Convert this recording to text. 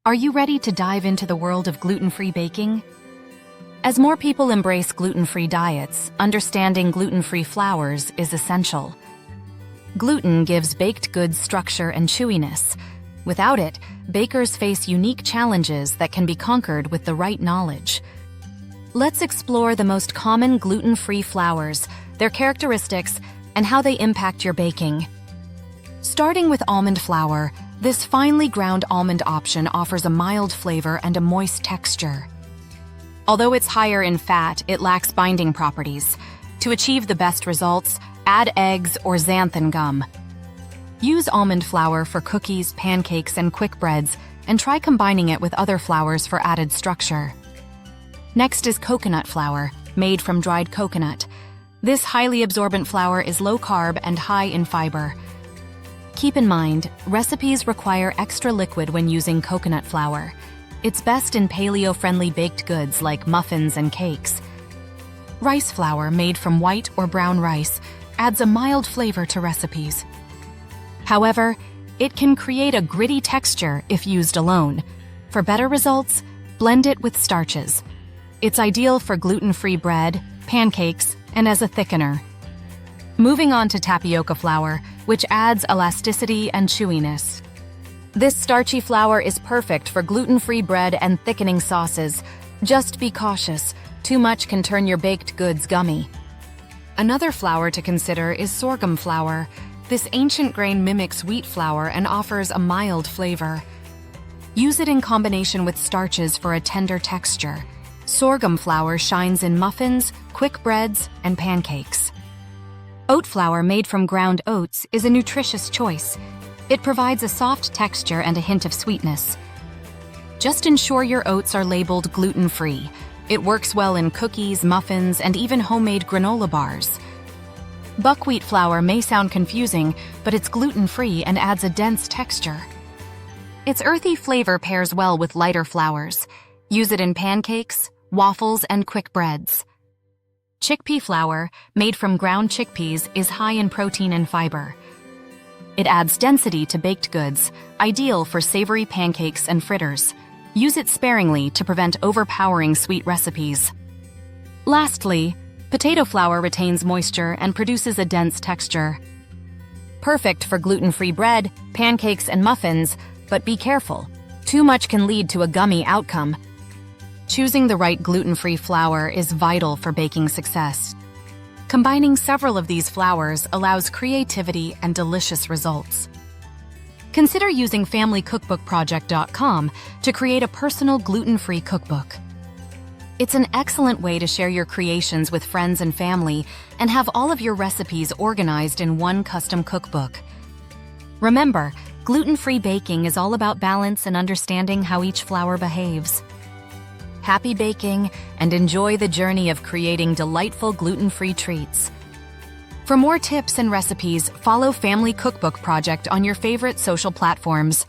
Are you ready to dive into the world of gluten-free baking? As more people embrace gluten-free diets, understanding gluten-free flours is essential. Gluten gives baked goods structure and chewiness. Without it, bakers face unique challenges that can be conquered with the right knowledge. Let's explore the most common gluten-free flours, their characteristics, and how they impact your baking. Starting with almond flour, this finely ground almond option offers a mild flavor and a moist texture. Although it's higher in fat, it lacks binding properties. To achieve the best results, add eggs or xanthan gum. Use almond flour for cookies, pancakes, and quick breads, and try combining it with other flours for added structure. Next is coconut flour, made from dried coconut. This highly absorbent flour is low carb and high in fiber. Keep in mind, recipes require extra liquid when using coconut flour. It's best in paleo-friendly baked goods like muffins and cakes. Rice flour, made from white or brown rice, adds a mild flavor to recipes. However, it can create a gritty texture if used alone. For better results, blend it with starches. It's ideal for gluten-free bread, pancakes, and as a thickener. Moving on to tapioca flour, which adds elasticity and chewiness. This starchy flour is perfect for gluten-free bread and thickening sauces. Just be cautious. Too much can turn your baked goods gummy. Another flour to consider is sorghum flour. This ancient grain mimics wheat flour and offers a mild flavor. Use it in combination with starches for a tender texture. Sorghum flour shines in muffins, quick breads, and pancakes. Oat flour made from ground oats is a nutritious choice. It provides a soft texture and a hint of sweetness. Just ensure your oats are labeled gluten-free. It works well in cookies, muffins, and even homemade granola bars. Buckwheat flour may sound confusing, but it's gluten-free and adds a dense texture. Its earthy flavor pairs well with lighter flours. Use it in pancakes, waffles, and quick breads. Chickpea flour, made from ground chickpeas, is high in protein and fiber. It adds density to baked goods, ideal for savory pancakes and fritters. Use it sparingly to prevent overpowering sweet recipes. Lastly, potato flour retains moisture and produces a dense texture. Perfect for gluten-free bread, pancakes, and muffins, but be careful. Too much can lead to a gummy outcome. Choosing the right gluten-free flour is vital for baking success. Combining several of these flours allows creativity and delicious results. Consider using FamilyCookbookProject.com to create a personal gluten-free cookbook. It's an excellent way to share your creations with friends and family and have all of your recipes organized in one custom cookbook. Remember, gluten-free baking is all about balance and understanding how each flour behaves. Happy baking, and enjoy the journey of creating delightful gluten-free treats. For more tips and recipes, follow Family Cookbook Project on your favorite social platforms.